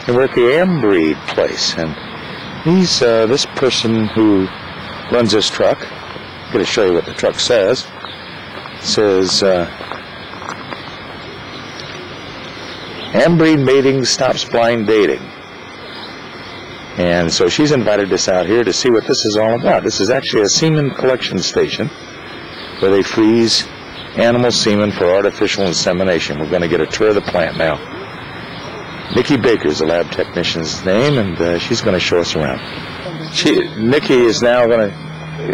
And we're at the Ambreed place, and he's this person who runs this truck. I'm going to show you what the truck says. It says, Ambreed mating stops blind dating. And so she's invited us out here to see what this is all about. This is actually a semen collection station where they freeze animal semen for artificial insemination. We're going to get a tour of the plant now. Nikki Baker's the lab technician's name, and she's going to show us around. Nikki is now going to,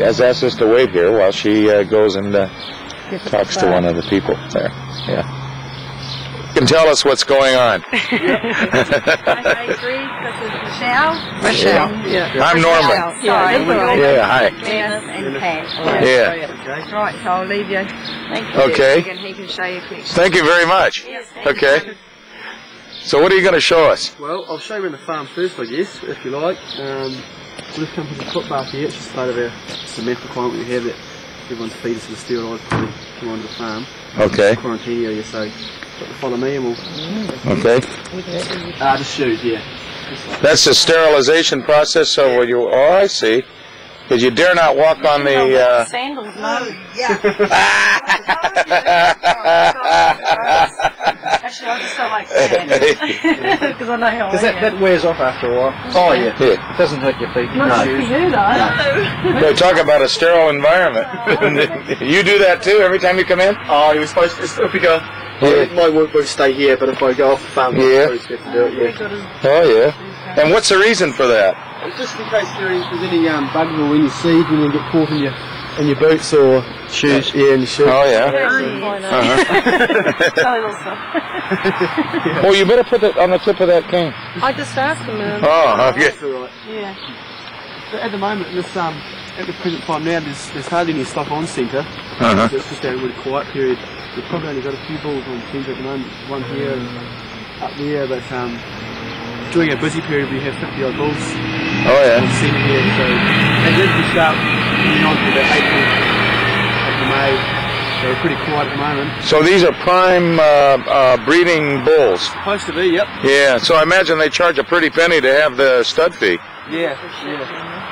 has asked us to wait here while she goes and talks to one of the people there. Yeah. You can tell us what's going on. I agree, this is Michelle. Yeah. I'm Norman. Sorry. Yeah, hi. And Pat. Yeah. Right, so I'll leave you. Thank you. Okay. And he can show you a picture. Thank you very much. Yes, okay. So what are you going to show us? Well, I'll show you in the farm first, I guess, if you like. We'll just come to the footbath here. It's just part of our cement requirement we have that everyone's feed us with steroids before we come onto the farm. Okay. Quarantine area, so follow me and we'll... Okay. Just shoes, yeah. That's the sterilization process, so when you... Oh, I see. Because you dare not walk on the... Sandals, no. Yeah. Actually, I just don't like sand. Because I know how Because that wears off after a while. Oh, yeah. It doesn't hurt your feet. Not for you, though. They talk about a sterile environment. You do that too every time you come in? Oh, you were supposed to... If we go... Yeah. My work will stay here, but if I go off the farm, Yeah. we're supposed to do it, yeah. Oh, yeah. And what's the reason for that? Just in case there's any bugs or in your seed when you get caught in your boots or shoes. Yeah, in your shoes. Oh, yeah. Well, you better put it on the tip of that cane. I just asked him. Oh, okay. That's all right. Yeah. But at the moment, at the present time now, there's hardly any stock on centre. Uh-huh. It's just a really quiet period. We've probably only got a few bulls on centre at the moment, one here and up there, but during our busy period we have 50 odd bulls Oh, yeah. on centre here, so and then we start moving on to about April May, so we're pretty quiet at the moment. So these are prime breeding bulls? Supposed to be, yep. Yeah, so I imagine they charge a pretty penny to have the stud fee. Yeah.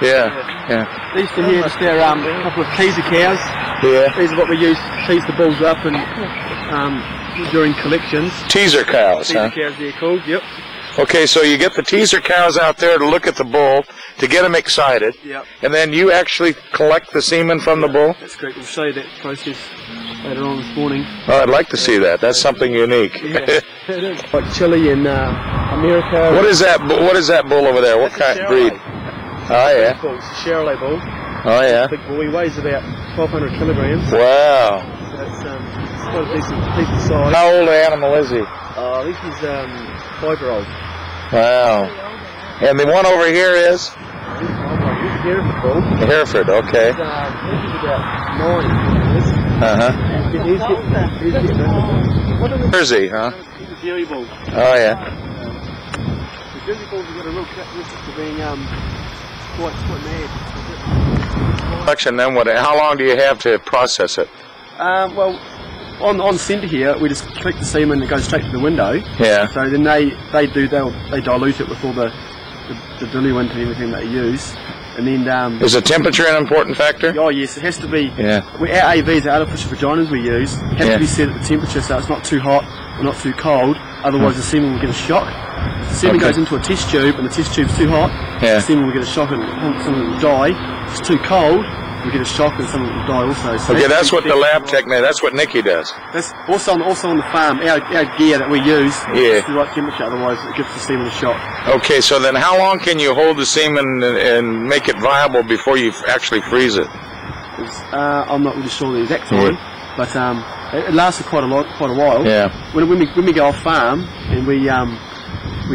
Yeah. These two here just our couple of teaser cows. Yeah. These are what we use to tease the bulls up and during collections. Teaser cows, Teaser huh? cows they're called, yep. Okay, so you get the teaser cows out there to look at the bull, to get them excited, Yep. and then you actually collect the semen from the bull? That's correct. We'll show you that process later on this morning. Oh, I'd like to see that. That's something unique. Yeah, it is. Like Chile and America. What is that bull over there? What That's kind a breed? Charolais. Oh, yeah. It's a Charolais bull. Oh, yeah. Big bull. He weighs about 1,200 kilograms. Wow. So it's quite a decent size. How old an animal is he? This is 5-year-old. Wow. And the one over here is? Hereford bull. Hereford, okay. He's about 9 years. Uh-huh. He's getting Jersey, huh? He's a dairy bull. Oh, yeah. The Jersey bulls have got a real characteristic of being quite mad. Collection, then what? How long do you have to process it? Well, on centre here, we just collect the semen and it goes straight to the window. Yeah. So then they dilute it with all the diluent and everything that they use, and then Is the temperature an important factor? oh yes, it has to be. Yeah. Our AVs, our artificial vaginas we use, have to be set at the temperature so it's not too hot or not too cold. Otherwise, the semen will get a shock. If the semen goes into a test tube and the test tube's too hot, the semen will get a shock and someone will die. If it's too cold, we get a shock and someone will die also. So Okay, that's what the lab technique, that's what Nikki does. That's also on the farm, our gear that we use, it's the right temperature, otherwise it gives the semen a shock. Okay, so then how long can you hold the semen and make it viable before you actually freeze it? I'm not really sure the exact time, but it lasts for quite a while. Yeah. When we go off farm and we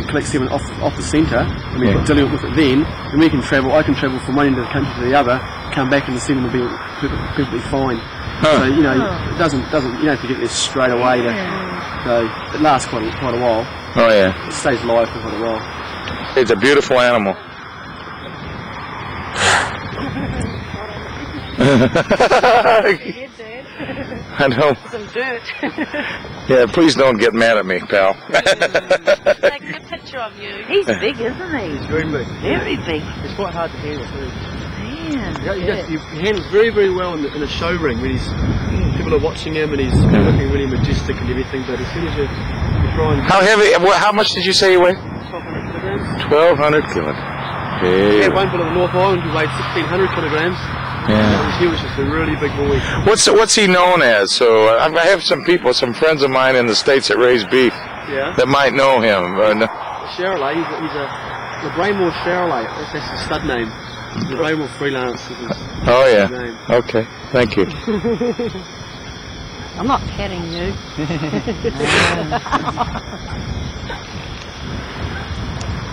collect semen off the centre and we put diluent with it then we can travel. I can travel from one end of the country to the other, come back and the semen will be perfectly fine. So it doesn't you don't have to get this straight away. So it lasts quite a while. Oh yeah. It stays alive for quite a while. It's a beautiful animal. I know. Some dirt. Yeah, please don't get mad at me, pal. Taking a picture of you. He's big, isn't he? He's very big. Very big. It's quite hard to handle too. Man. You handle very, very well in the show ring when people are watching him and he's looking really majestic and everything. But as soon as you try and How heavy? How much did you say you weigh? 1,200 kilograms. 1,200 kilograms. We had one fellow in the North Island who weighed 1,600 kilograms. Yeah. He was just a really big boy. What's he known as? So I have some friends of mine in the States that raise beef that might know him. Charolais, he's a Braymore Charolais. That's his stud name. The Braymore Freelance is his name. Okay, thank you. I'm not petting you.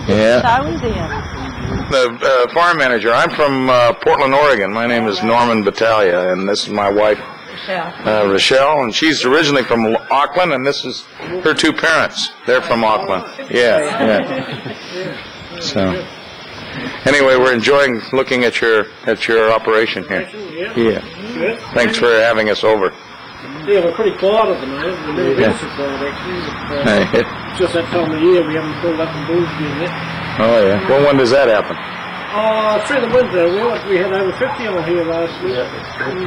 Yeah. Shall we then? The farm manager. I'm from Portland, Oregon. My name is Norman Battaglia, and this is my wife, Rochelle, and she's originally from Auckland, and this is her two parents. They're from Auckland. Yeah. So, anyway, we're enjoying looking at your operation here. Yeah. Thanks for having us over. Yeah, we're pretty quiet at the moment. We're never been so quiet actually. But, just that time of year we haven't pulled up the bulls again yet. Oh yeah. Well, when does that happen? Through the winter, we had over 50 on here last week.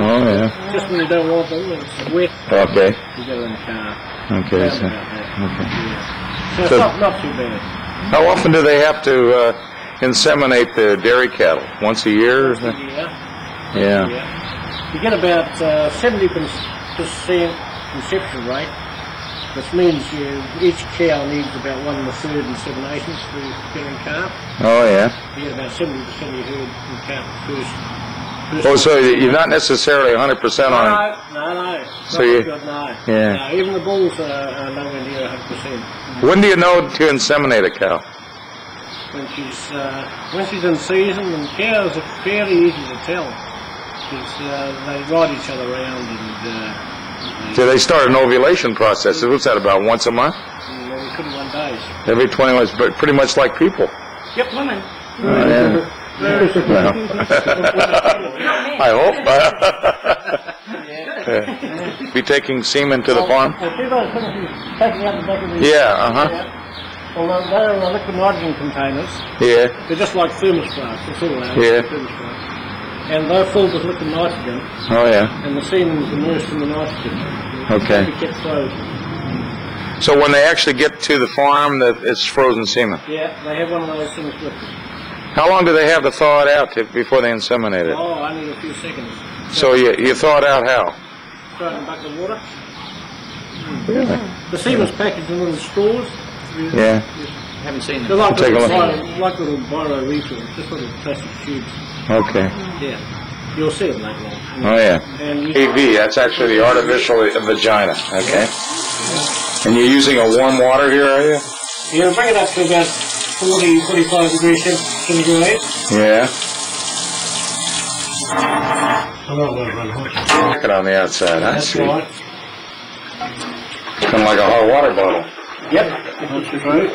Oh yeah. Just when you don't want them, it's wet. Okay. You go in the car. Okay. So, So it's not too bad. how often do they have to inseminate the dairy cattle? Once a year? Yeah. You get about 70% conception rate, which means each cow needs about 1 1/3 insemination for killing calf. Oh yeah. You get about 70% of your herd in calf first. Oh, so you're not necessarily 100% on. No. So you. No. Yeah. No, even the bulls are nowhere near 100%. When do you know to inseminate a cow? When she's in season, and cows are fairly easy to tell. Because they ride each other around and So they start an ovulation process. What's that, about once a month? every 21 days. Every 20 months, but pretty much like people. Yep, women. Yeah. Well, I hope. Be taking semen to the farm? Taking out the back of the Yeah, Well, they're liquid nitrogen containers. Yeah. They're just like thermos flasks. That's all they are. Yeah. Thermos flasks. And they're filled with liquid nitrogen, Oh, yeah. and the semen is immersed in the nitrogen. Okay. It kept frozen. So when they actually get to the farm, it's frozen semen. Yeah, they have one of those things with them. How long do they have to thaw it out before they inseminate it? Oh, only a few seconds. So you thaw it out how? Throw it in a bucket of water. Really? The semen's packaged in little straws. Yeah. haven't seen They're them. like Take a look. like little biro refills, just little plastic tubes. Okay. Yeah. You'll see them later on. Oh, yeah. And you, AV, that's actually the artificial vagina, okay? And you're using a warm water here, are you? you bring it up to about 40, 45 degrees centigrade. Yeah. I'm not going to run hot. Look it on the outside, I That's see. right. Kind of like a hot water bottle. Yep. That's true.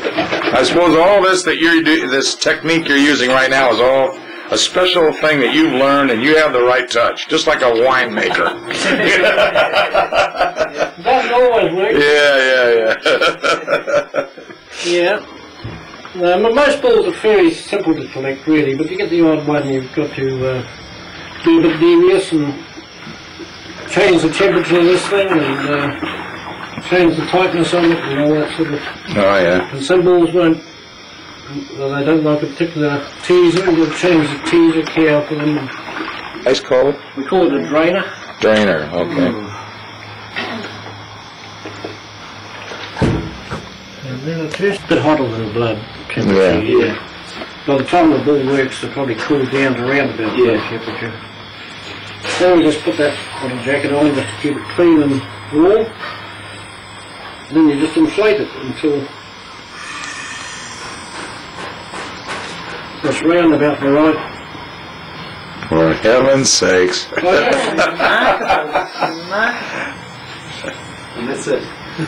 I suppose all this this technique you're using right now is all a special thing that you've learned, and you have the right touch, just like a winemaker. Doesn't always work. Yeah. Yeah. No, most balls are fairly simple to collect, really, but you get the odd one you've got to do a bit devious and change the temperature of this thing and change the tightness on it and all that sort of. Oh, yeah. And some balls won't. They don't like a particular teaser. We'll change the teaser cow for them. Ice cold? We call it a drainer. Drainer, okay. And then it's just a bit hotter than the blood. Yeah. By the time the bull works, they'll probably cool down to around about that temperature. Then we just put that little jacket on just to keep it clean and warm. And then you just inflate it until it's round about the right. For heaven's sakes. And that's it.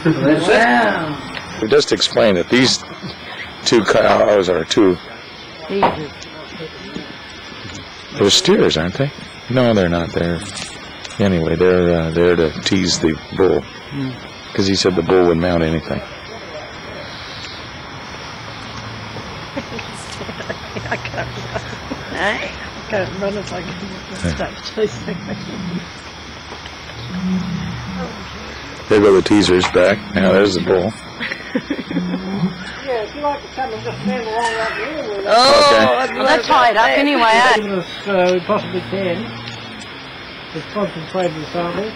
And that's it. We just explained that these two cows are they're steers, aren't they? No, they're not. They're Anyway, they're there to tease the bull, because he said the bull would mount anything. I can't run if I can start chasing me. There go the teasers back. Now there's the bull. Yeah, if you like to come and just stand along right here, we'll Well, they're tied up anyway, eh? as we possibly can. Just concentrate the sample.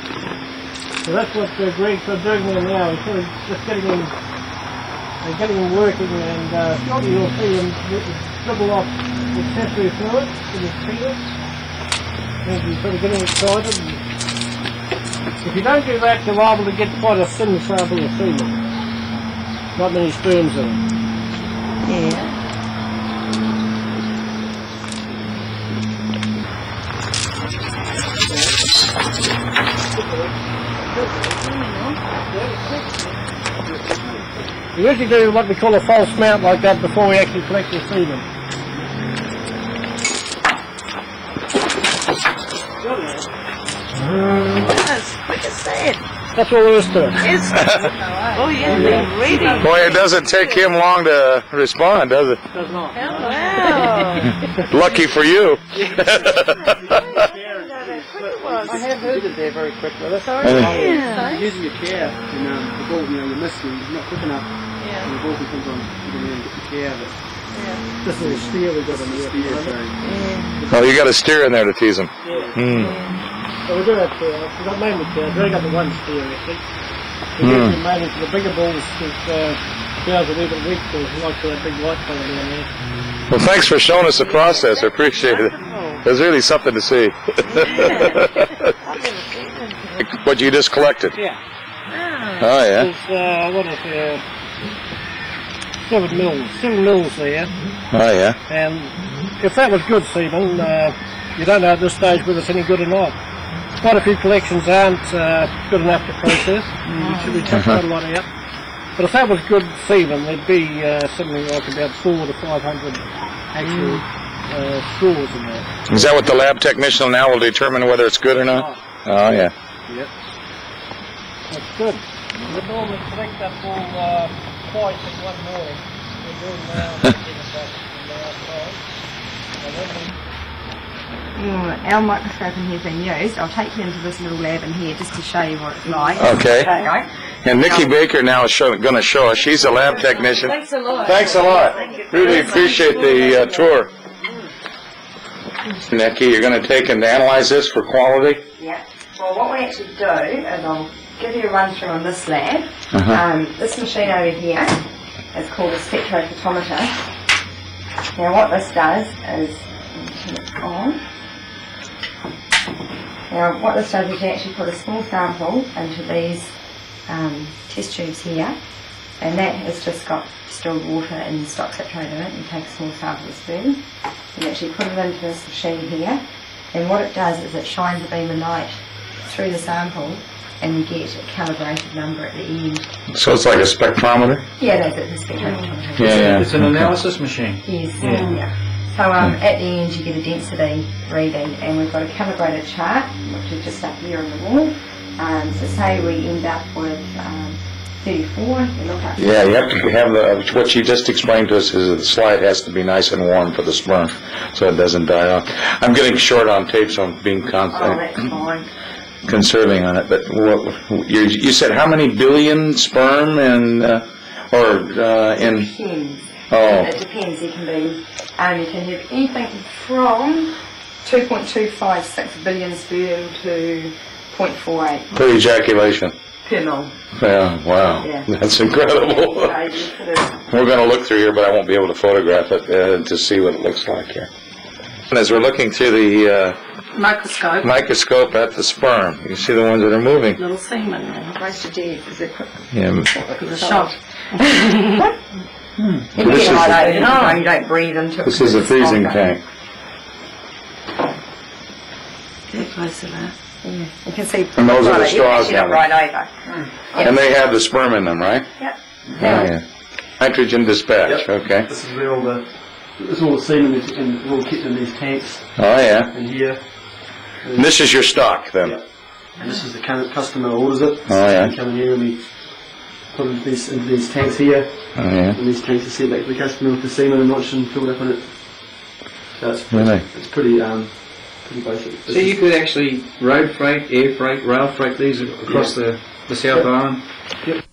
So that's what Greg's doing there now. He's sort of just getting them working, and shortly you'll see him dribble off the accessory fluid in his fingers. And he's sort of getting excited. And if you don't do that, you're liable to get quite a thin sample of semen. Not many sperms in it. Yeah. We usually do what we call a false mount like that before we actually collect the semen. As quick as that. That's all there is to it. It's, oh yeah, they're ready. Boy, it doesn't take him long to respond, does it? Does not. Wow. Lucky for you. I have heard it there very quickly. That's Yeah. using your chair, and the ball, you miss you, you're not quick enough, Yeah. and the ball comes on, you can really get the chair of it. Just a little steer we got in there. Oh, you got a steer in there to tease him. So we do have steer. We've got mainly steer. We've only got the one steer actually. We use it mainly for the bigger balls because cows are a little bit weak, so we like for that big white colour down there. Well, thanks for showing us the process. I appreciate it. It was really something to see. What you just collected. Yeah. Oh, yeah. It's, what is it? 7 mils there. Oh, yeah. And if that was good semen, you don't know at this stage whether it's any good or not. Quite a few collections aren't good enough to process. We chuck quite a lot out. But if that was good semen, there'd be something like about 400 to 500 actual straws in there. Is that what the lab technician now will determine whether it's good or not? Oh, yeah. Yep. That's good. We normally collect that all twice in one morning. We're doing now and taking it back from the outside. And then Our microscope in here has been used. I'll take you into this little lab in here just to show you what it's like. Okay. Okay. And Nikki Baker now is going to show us. She's a lab technician. Thanks a lot. Thanks a lot. Really appreciate the tour. Nikki, you're going to take and analyze this for quality? Yeah. Well, what we actually do is I'll give you a run through on this lab. This machine over here is called a spectrophotometer. Now what this does is, turn it on. Now what this does is you actually put a small sample into these test tubes here, and that has just got distilled water and stock citrate in it. You take a small sample of sperm, you actually put it into this machine here, and what it does is it shines a beam of light through the sample, and you get a calibrated number at the end. So it's like a spectrometer? Yeah, that's it, the spectrophotometer. Yeah. It's an analysis machine. Yes, yeah. So at the end you get a density reading, and we've got a calibrated chart, which is just up here on the wall. So say we end up with 34, you look up. Yeah, you have to have what she just explained to us is that the slide has to be nice and warm for the sperm, so it doesn't die off. I'm getting short on tape, so I'm being that's fine. conserving on it. But you said how many billion sperm in? Depends. Oh. It depends. You can be, you can have anything from 2.256 billion sperm to 0.48 Per ejaculation. per mil. Yeah, wow. Yeah. That's incredible. So you sort of, We're going to look through here, but I won't be able to photograph it to see what it looks like here. And as we're looking through the Microscope. microscope at the sperm, you see the ones that are moving. Little semen. most of death is it quick. Yeah. The shot. You can This get is right the- over the time, you don't breathe into it. This is a freezing tank. Get closer there. Yeah. You can see. And those are the right, straws you can down right over. And they have the sperm in them, right? Yep. Oh, yeah. Nitrogen dispatch, okay. This is where all the semen is all kept in these tanks Oh, yeah. in here. And this is your stock, then? Yeah. And this is the customer orders it. Oh, yeah. We come in here and we put it into these tanks here. Oh, yeah. And these tanks are sent back to the customer with the semen enriched and filled up in it. So it's Really? pretty basic. So you could actually road freight, air freight, rail freight these across the South Island? Yep.